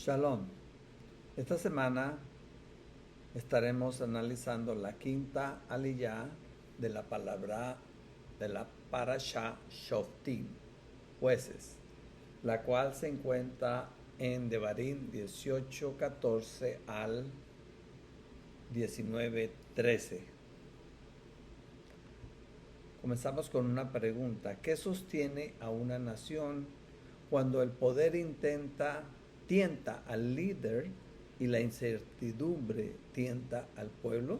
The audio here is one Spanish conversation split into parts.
Shalom. Esta semana estaremos analizando la quinta aliyá de la palabra de la Parashá Shoftim, jueces, la cual se encuentra en Devarim 18:14 al 19:13. Comenzamos con una pregunta: ¿qué sostiene a una nación cuando el poder tienta al líder y la incertidumbre tienta al pueblo?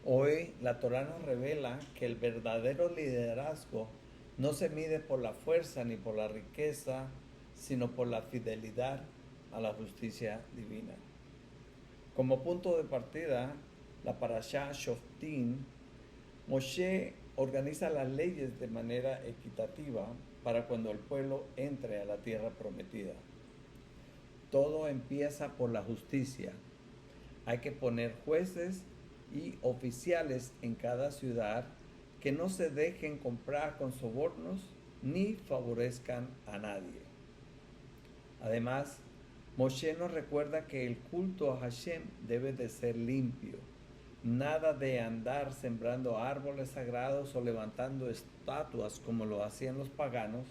Hoy la Torá nos revela que el verdadero liderazgo no se mide por la fuerza ni por la riqueza, sino por la fidelidad a la justicia divina. Como punto de partida, la Parashá Shoftim, Moshe organiza las leyes de manera equitativa para cuando el pueblo entre a la tierra prometida. Todo empieza por la justicia. Hay que poner jueces y oficiales en cada ciudad que no se dejen comprar con sobornos ni favorezcan a nadie. Además, Moshe nos recuerda que el culto a Hashem debe de ser limpio. Nada de andar sembrando árboles sagrados o levantando estatuas como lo hacían los paganos,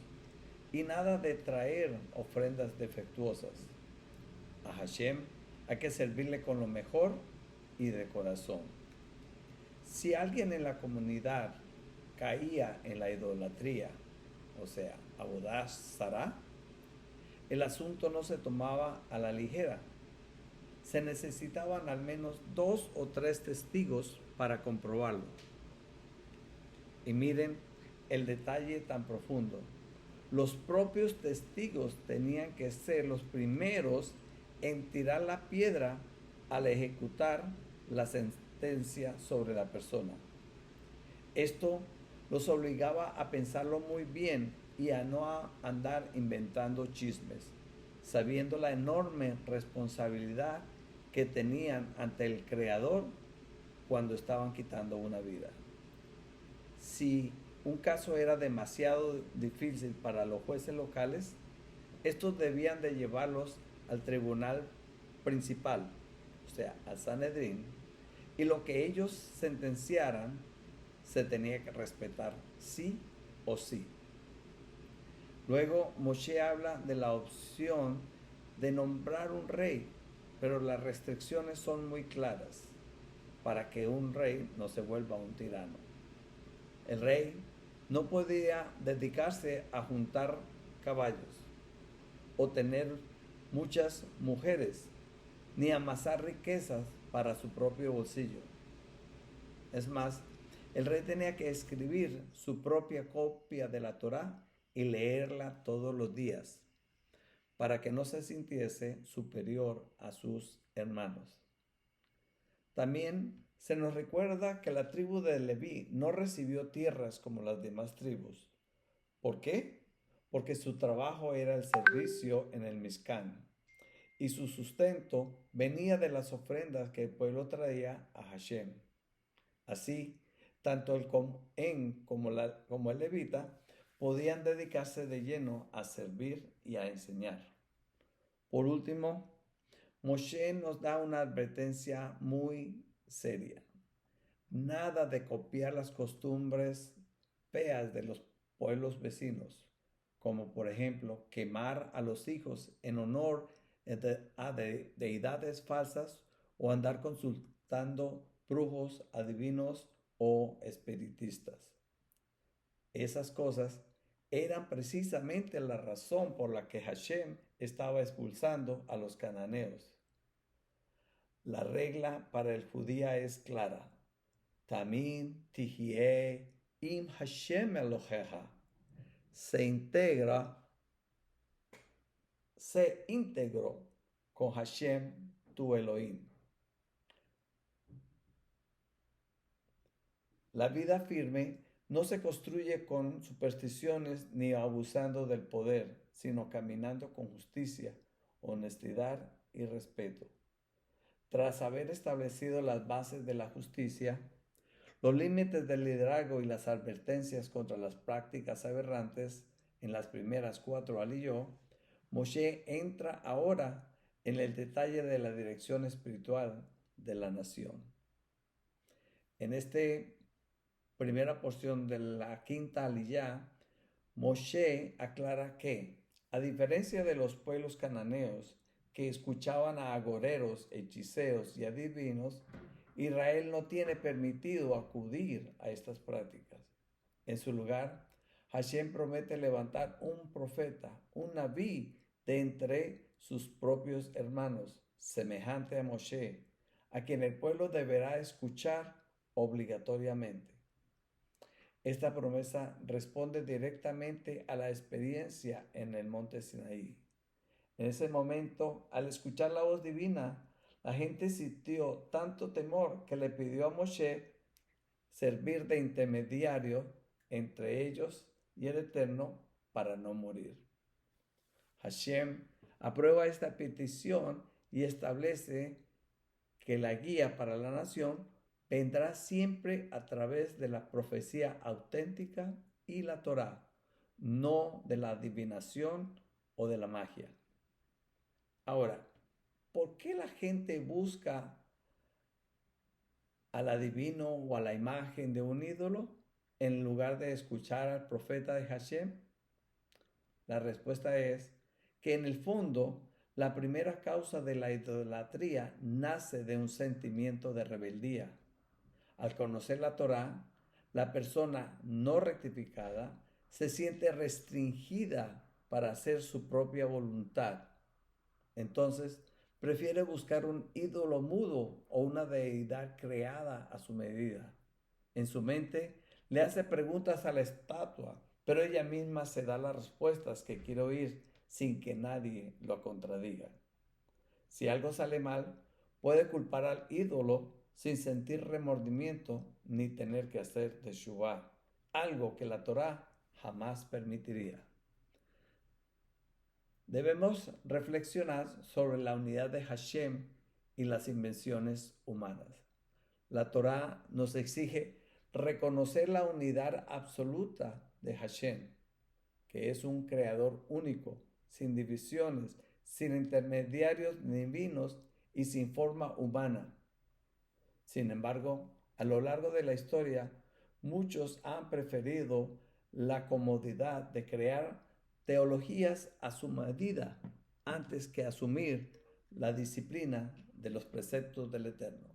y nada de traer ofrendas defectuosas. A Hashem hay que servirle con lo mejor y de corazón. Si alguien en la comunidad caía en la idolatría, o sea, Abodá Zará, el asunto no se tomaba a la ligera. Se necesitaban al menos 2 o 3 testigos para comprobarlo. Y miren el detalle tan profundo. Los propios testigos tenían que ser los primeros en tirar la piedra al ejecutar la sentencia sobre la persona. Esto los obligaba a pensarlo muy bien y a no andar inventando chismes, sabiendo la enorme responsabilidad que tenían ante el Creador cuando estaban quitando una vida. Si un caso era demasiado difícil para los jueces locales, estos debían de llevarlos al tribunal principal, o sea, al Sanedrín, y lo que ellos sentenciaran se tenía que respetar sí o sí. Luego Moshe habla de la opción de nombrar un rey, pero las restricciones son muy claras para que un rey no se vuelva un tirano. El rey no podía dedicarse a juntar caballos o tener muchas mujeres, ni amasar riquezas para su propio bolsillo. Es más, el rey tenía que escribir su propia copia de la Torá y leerla todos los días, para que no se sintiese superior a sus hermanos. También se nos recuerda que la tribu de Leví no recibió tierras como las demás tribus. ¿Por qué? Porque su trabajo era el servicio en el Mishkan y su sustento venía de las ofrendas que el pueblo traía a Hashem. Así, tanto el Cohen como el levita podían dedicarse de lleno a servir y a enseñar. Por último, Moshe nos da una advertencia muy seria. Nada de copiar las costumbres feas de los pueblos vecinos, como por ejemplo quemar a los hijos en honor a deidades falsas o andar consultando brujos, adivinos o espiritistas. Esas cosas eran precisamente la razón por la que Hashem estaba expulsando a los cananeos. La regla para el judío es clara. Tamim tihye im Hashem Eloheja. Se integró con Hashem tu Elohim. La vida firme no se construye con supersticiones ni abusando del poder, sino caminando con justicia, honestidad y respeto. Tras haber establecido las bases de la justicia, los límites del liderazgo y las advertencias contra las prácticas aberrantes en las primeras 4 aliyot, Moshe entra ahora en el detalle de la dirección espiritual de la nación. En esta primera porción de la quinta aliyá, Moshe aclara que, a diferencia de los pueblos cananeos que escuchaban a agoreros, hechiceros y adivinos, Israel no tiene permitido acudir a estas prácticas. En su lugar, Hashem promete levantar un profeta, un nabí, de entre sus propios hermanos, semejante a Moshe, a quien el pueblo deberá escuchar obligatoriamente. Esta promesa responde directamente a la experiencia en el monte Sinaí. En ese momento, al escuchar la voz divina, la gente sintió tanto temor que le pidió a Moshe servir de intermediario entre ellos y el Eterno para no morir. Hashem aprueba esta petición y establece que la guía para la nación vendrá siempre a través de la profecía auténtica y la Torá, no de la adivinación o de la magia. Ahora, ¿por qué la gente busca al adivino o a la imagen de un ídolo en lugar de escuchar al profeta de Hashem? La respuesta es que en el fondo la primera causa de la idolatría nace de un sentimiento de rebeldía. Al conocer la Torá, la persona no rectificada se siente restringida para hacer su propia voluntad. Entonces, prefiere buscar un ídolo mudo o una deidad creada a su medida. En su mente, le hace preguntas a la estatua, pero ella misma se da las respuestas que quiere oír sin que nadie lo contradiga. Si algo sale mal, puede culpar al ídolo sin sentir remordimiento ni tener que hacer teshuvá, algo que la Torá jamás permitiría. Debemos reflexionar sobre la unidad de Hashem y las invenciones humanas. La Torá nos exige reconocer la unidad absoluta de Hashem, que es un creador único, sin divisiones, sin intermediarios divinos y sin forma humana. Sin embargo, a lo largo de la historia, muchos han preferido la comodidad de crear teologías a su medida antes que asumir la disciplina de los preceptos del Eterno.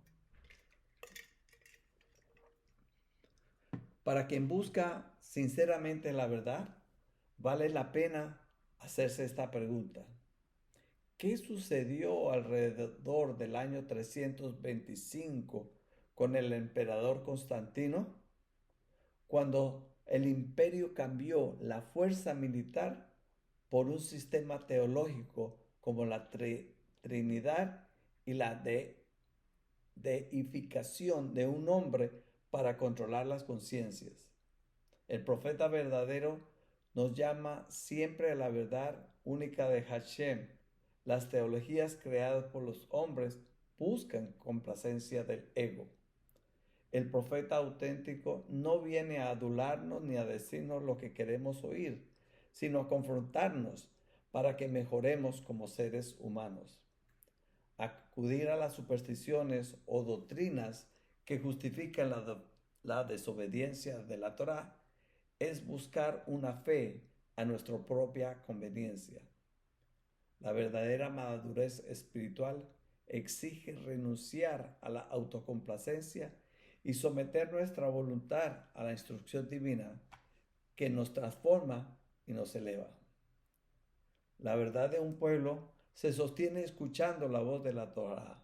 Para quien busca sinceramente la verdad, vale la pena hacerse esta pregunta. ¿Qué sucedió alrededor del año 325 con el emperador Constantino? Cuando el imperio cambió la fuerza militar por un sistema teológico como la Trinidad y la deificación de un hombre para controlar las conciencias. El profeta verdadero nos llama siempre a la verdad única de Hashem. Las teologías creadas por los hombres buscan complacencia del ego. El profeta auténtico no viene a adularnos ni a decirnos lo que queremos oír, sino a confrontarnos para que mejoremos como seres humanos. Acudir a las supersticiones o doctrinas que justifican la desobediencia de la Torá es buscar una fe a nuestra propia conveniencia. La verdadera madurez espiritual exige renunciar a la autocomplacencia y someter nuestra voluntad a la instrucción divina que nos transforma y nos eleva. La verdad de un pueblo se sostiene escuchando la voz de la Torá,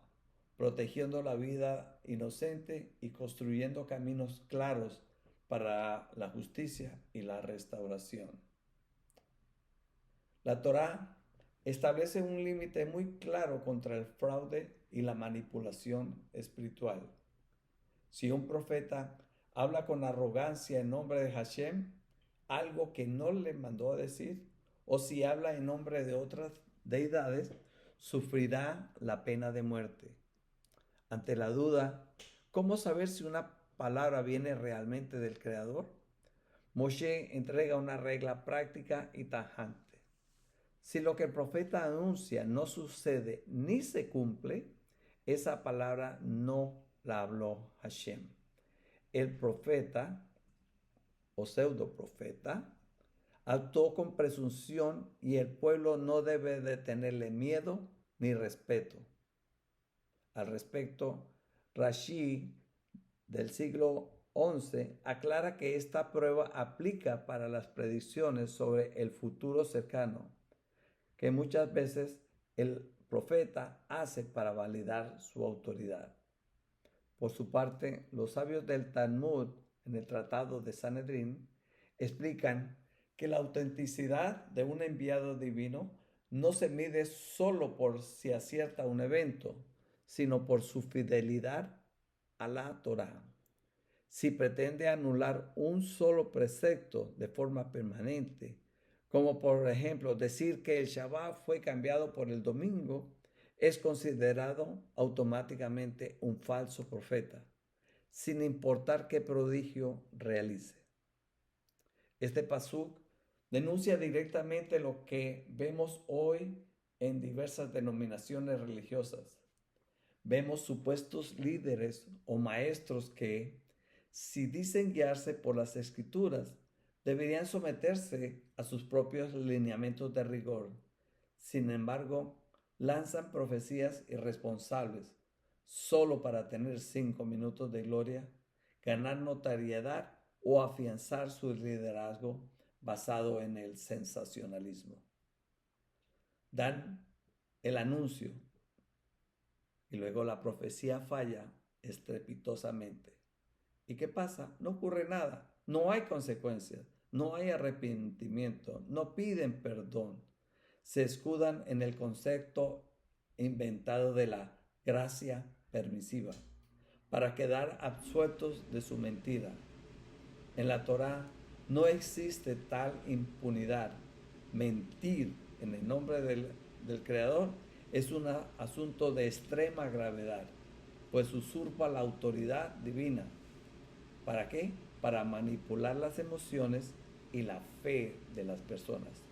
protegiendo la vida inocente y construyendo caminos claros para la justicia y la restauración. La Torá establece un límite muy claro contra el fraude y la manipulación espiritual. Si un profeta habla con arrogancia en nombre de Hashem, algo que no le mandó a decir, o si habla en nombre de otras deidades, sufrirá la pena de muerte. Ante la duda, ¿cómo saber si una palabra viene realmente del Creador? Moshe entrega una regla práctica y tajante. Si lo que el profeta anuncia no sucede ni se cumple, esa palabra no la habló Hashem. El profeta o pseudo profeta actuó con presunción y el pueblo no debe de tenerle miedo ni respeto. Al respecto, Rashi del siglo XI aclara que esta prueba aplica para las predicciones sobre el futuro cercano, que muchas veces el profeta hace para validar su autoridad. Por su parte, los sabios del Talmud, en el Tratado de Sanedrín, explican que la autenticidad de un enviado divino no se mide solo por si acierta un evento, sino por su fidelidad a la Torá. Si pretende anular un solo precepto de forma permanente, como por ejemplo decir que el Shabbat fue cambiado por el domingo, es considerado automáticamente un falso profeta, sin importar qué prodigio realice. Este pasuk denuncia directamente lo que vemos hoy en diversas denominaciones religiosas. Vemos supuestos líderes o maestros que, si dicen guiarse por las escrituras, deberían someterse a sus propios lineamientos de rigor. Sin embargo, lanzan profecías irresponsables solo para tener 5 minutos de gloria, ganar notoriedad o afianzar su liderazgo basado en el sensacionalismo. Dan el anuncio y luego la profecía falla estrepitosamente. ¿Y qué pasa? No ocurre nada, no hay consecuencias, no hay arrepentimiento, no piden perdón. Se escudan en el concepto inventado de la gracia permisiva para quedar absueltos de su mentira. En la Torá no existe tal impunidad. Mentir en el nombre del Creador es un asunto de extrema gravedad, pues usurpa la autoridad divina. ¿Para qué? Para manipular las emociones y la fe de las personas.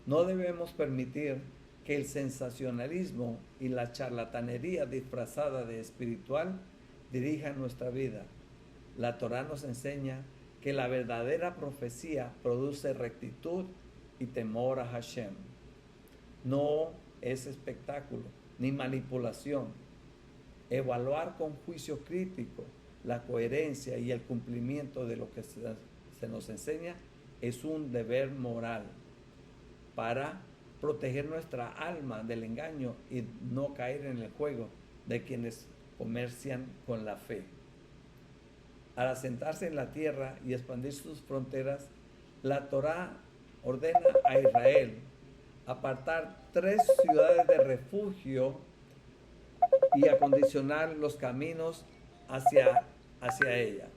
No debemos permitir que el sensacionalismo y la charlatanería disfrazada de espiritual dirijan nuestra vida. La Torá nos enseña que la verdadera profecía produce rectitud y temor a Hashem. No es espectáculo ni manipulación. Evaluar con juicio crítico la coherencia y el cumplimiento de lo que se nos enseña es un deber moral para proteger nuestra alma del engaño y no caer en el juego de quienes comercian con la fe. Al asentarse en la tierra y expandir sus fronteras, la Torá ordena a Israel apartar 3 ciudades de refugio y acondicionar los caminos hacia ella.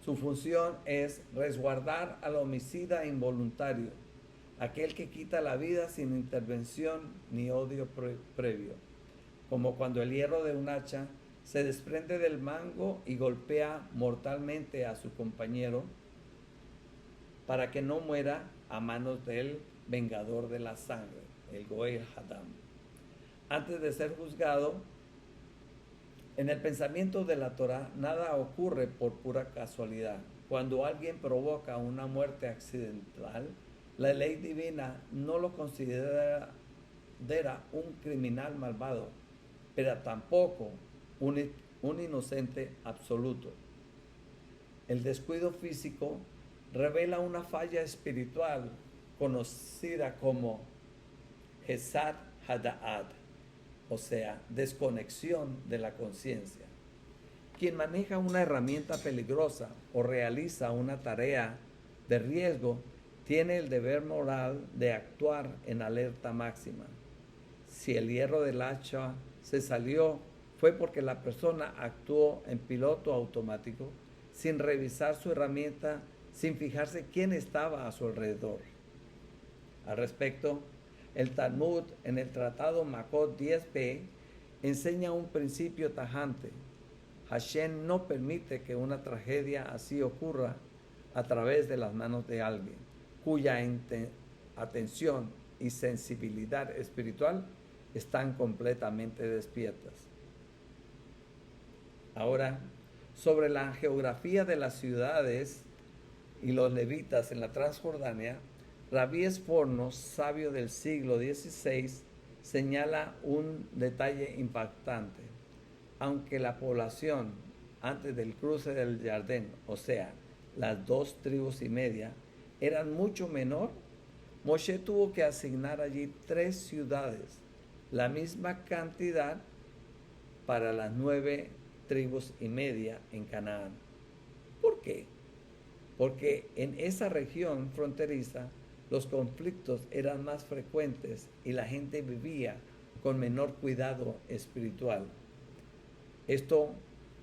Su función es resguardar al homicida involuntario, aquel que quita la vida sin intervención ni odio previo, como cuando el hierro de un hacha se desprende del mango y golpea mortalmente a su compañero para que no muera a manos del vengador de la sangre, el Goel Hadam. Antes de ser juzgado, en el pensamiento de la Torá, nada ocurre por pura casualidad. Cuando alguien provoca una muerte accidental, la ley divina no lo considera un criminal malvado, pero tampoco un inocente absoluto. El descuido físico revela una falla espiritual conocida como Hesad Hada'at, o sea, desconexión de la conciencia. Quien maneja una herramienta peligrosa o realiza una tarea de riesgo tiene el deber moral de actuar en alerta máxima. Si el hierro del hacha se salió, fue porque la persona actuó en piloto automático, sin revisar su herramienta, sin fijarse quién estaba a su alrededor. Al respecto, el Talmud en el Tratado Makot 10b enseña un principio tajante. Hashem no permite que una tragedia así ocurra a través de las manos de alguien cuya atención y sensibilidad espiritual están completamente despiertas. Ahora, sobre la geografía de las ciudades y los levitas en la Transjordania, Rabí Esforno, sabio del siglo XVI, señala un detalle impactante. Aunque la población antes del cruce del Jordán, o sea, las 2,5 tribus, eran mucho menor, Moshe tuvo que asignar allí 3 ciudades, la misma cantidad para las 9,5 tribus en Canaán. ¿Por qué? Porque en esa región fronteriza los conflictos eran más frecuentes y la gente vivía con menor cuidado espiritual. Esto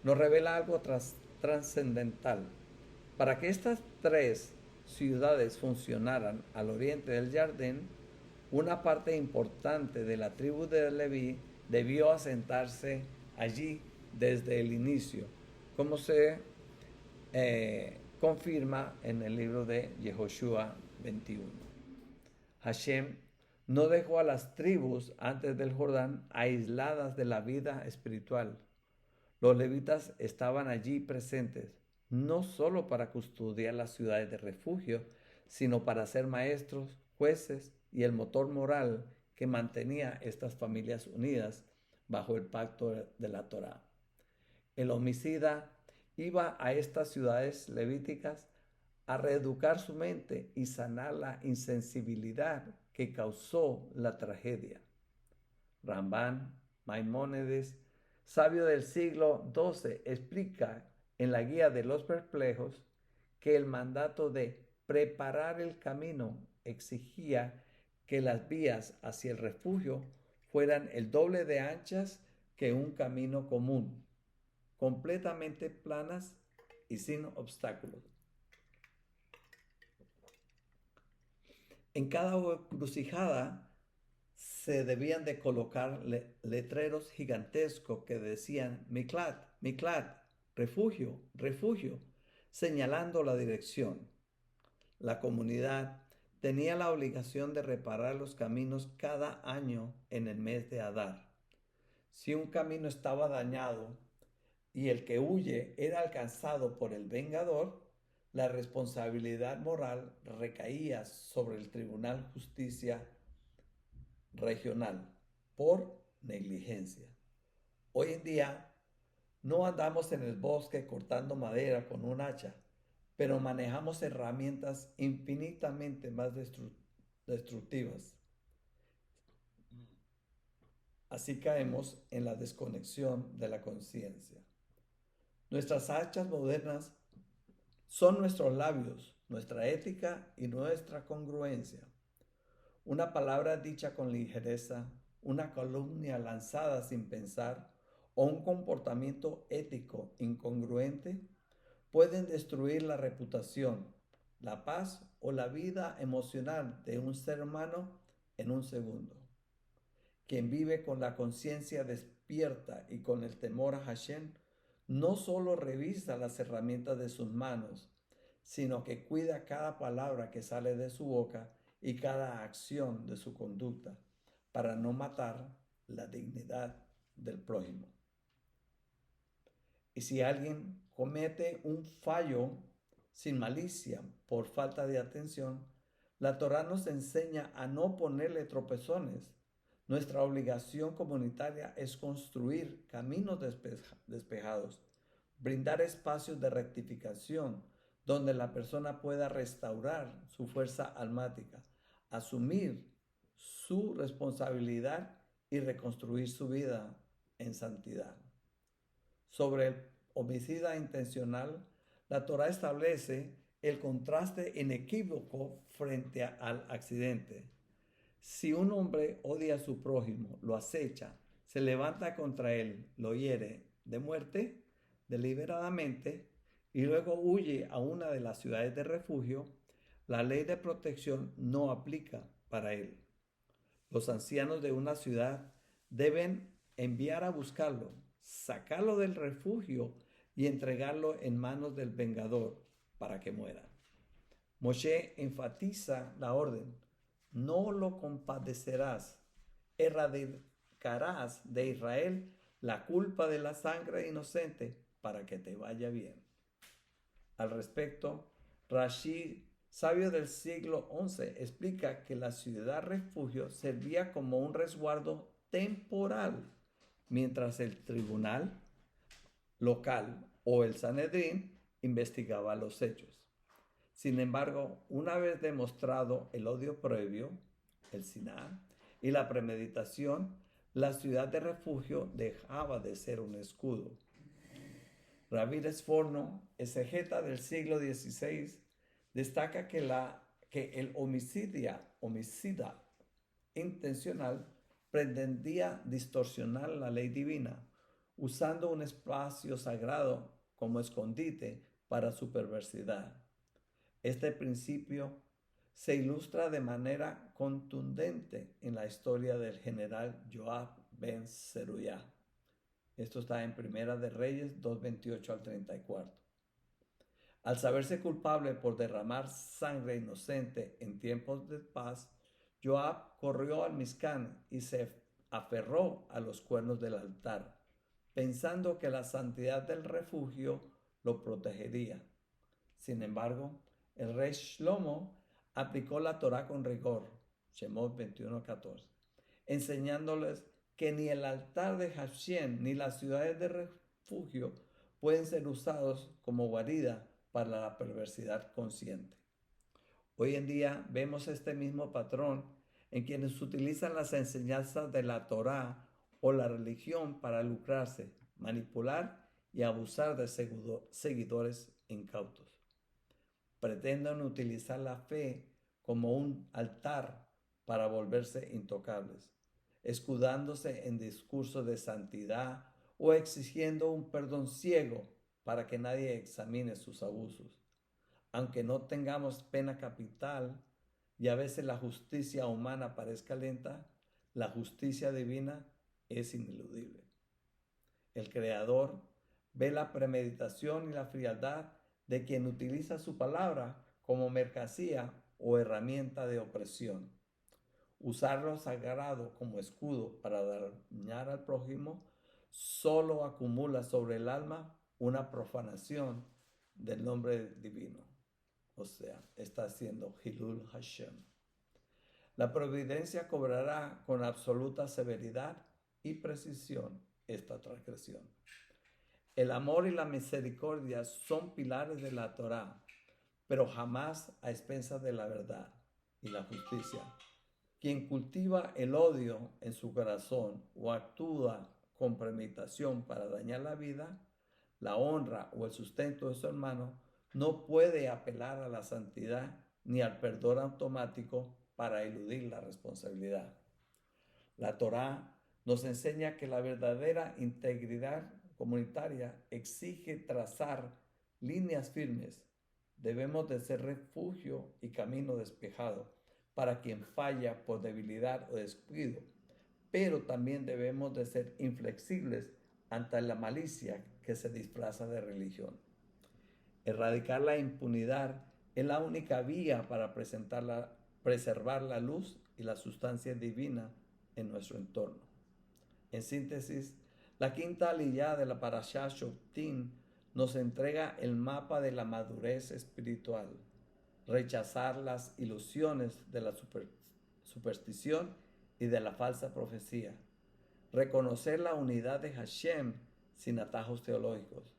nos revela algo trascendental. Para que estas 3 ciudades funcionaran al oriente del Jordán, una parte importante de la tribu de Leví debió asentarse allí desde el inicio, como se confirma en el libro de Yehoshua 21. Hashem no dejó a las tribus antes del Jordán aisladas de la vida espiritual. Los levitas estaban allí presentes, no solo para custodiar las ciudades de refugio, sino para ser maestros, jueces y el motor moral que mantenía estas familias unidas bajo el pacto de la Torá. El homicida iba a estas ciudades levíticas a reeducar su mente y sanar la insensibilidad que causó la tragedia. Rambán, Maimónides, sabio del siglo XII, explica en la Guía de los Perplejos que el mandato de preparar el camino exigía que las vías hacia el refugio fueran el doble de anchas que un camino común, completamente planas y sin obstáculos. En cada encrucijada se debían de colocar letreros gigantescos que decían Miklat, Miklat, refugio, refugio, señalando la dirección. La comunidad tenía la obligación de reparar los caminos cada año en el mes de Adar. Si un camino estaba dañado y el que huye era alcanzado por el vengador, la responsabilidad moral recaía sobre el Tribunal de Justicia regional por negligencia. Hoy en día no andamos en el bosque cortando madera con un hacha, pero manejamos herramientas infinitamente más destructivas. Así caemos en la desconexión de la conciencia. Nuestras hachas modernas son nuestros labios, nuestra ética y nuestra congruencia. Una palabra dicha con ligereza, una calumnia lanzada sin pensar o un comportamiento ético incongruente pueden destruir la reputación, la paz o la vida emocional de un ser humano en un segundo. Quien vive con la conciencia despierta y con el temor a Hashem no solo revisa las herramientas de sus manos, sino que cuida cada palabra que sale de su boca y cada acción de su conducta para no matar la dignidad del prójimo. Y si alguien comete un fallo sin malicia por falta de atención, la Torá nos enseña a no ponerle tropezones. Nuestra obligación comunitaria es construir caminos despejados, brindar espacios de rectificación donde la persona pueda restaurar su fuerza almática, asumir su responsabilidad y reconstruir su vida en santidad. Sobre el homicida intencional, la Torá establece el contraste inequívoco frente al accidente. Si un hombre odia a su prójimo, lo acecha, se levanta contra él, lo hiere de muerte deliberadamente y luego huye a una de las ciudades de refugio, la ley de protección no aplica para él. Los ancianos de una ciudad deben enviar a buscarlo, sacarlo del refugio y entregarlo en manos del vengador para que muera. Moshe enfatiza la orden: no lo compadecerás, erradicarás de Israel la culpa de la sangre inocente para que te vaya bien. Al respecto, Rashi, sabio del siglo XI, explica que la ciudad refugio servía como un resguardo temporal, mientras el tribunal local o el Sanedrín investigaba los hechos. Sin embargo, una vez demostrado el odio previo, el siná, y la premeditación, la ciudad de refugio dejaba de ser un escudo. Rabbi Sforno, exegeta del siglo XVI, destaca que el homicida intencional pretendía distorsionar la ley divina, usando un espacio sagrado como escondite para su perversidad. Este principio se ilustra de manera contundente en la historia del general Joab ben Zeruyah. Esto está en Primera de Reyes 2:28 al 34. Al saberse culpable por derramar sangre inocente en tiempos de paz, Joab corrió al Mizcán y se aferró a los cuernos del altar, pensando que la santidad del refugio lo protegería. Sin embargo, el rey Shlomo aplicó la Torá con rigor, Shemot 21:14, enseñándoles que ni el altar de Hashem ni las ciudades de refugio pueden ser usados como guarida para la perversidad consciente. Hoy en día vemos este mismo patrón en quienes utilizan las enseñanzas de la Torá o la religión para lucrarse, manipular y abusar de seguidores incautos. Pretenden utilizar la fe como un altar para volverse intocables, escudándose en discursos de santidad o exigiendo un perdón ciego para que nadie examine sus abusos. Aunque no tengamos pena capital y a veces la justicia humana parezca lenta, la justicia divina es ineludible. El Creador ve la premeditación y la frialdad de quien utiliza su palabra como mercancía o herramienta de opresión. Usar lo sagrado como escudo para dañar al prójimo solo acumula sobre el alma una profanación del nombre divino. O sea, está haciendo Hilul Hashem. La providencia cobrará con absoluta severidad y precisión esta transgresión. El amor y la misericordia son pilares de la Torá, pero jamás a expensas de la verdad y la justicia. Quien cultiva el odio en su corazón o actúa con premeditación para dañar la vida, la honra o el sustento de su hermano, no puede apelar a la santidad ni al perdón automático para eludir la responsabilidad. La Torá nos enseña que la verdadera integridad comunitaria exige trazar líneas firmes. Debemos de ser refugio y camino despejado para quien falla por debilidad o descuido, pero también debemos de ser inflexibles ante la malicia que se disfraza de religión. Erradicar la impunidad es la única vía para preservar la luz y la sustancia divina en nuestro entorno. En síntesis, la quinta aliyá de la Parashá Shoftim nos entrega el mapa de la madurez espiritual, rechazar las ilusiones de la superstición y de la falsa profecía, reconocer la unidad de Hashem sin atajos teológicos,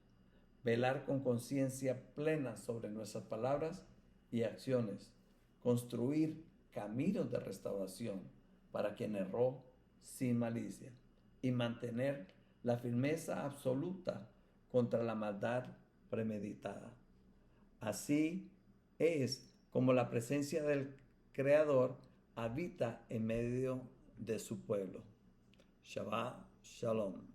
velar con conciencia plena sobre nuestras palabras y acciones, construir caminos de restauración para quien erró sin malicia y mantener la firmeza absoluta contra la maldad premeditada. Así es como la presencia del Creador habita en medio de su pueblo. Shabbat Shalom.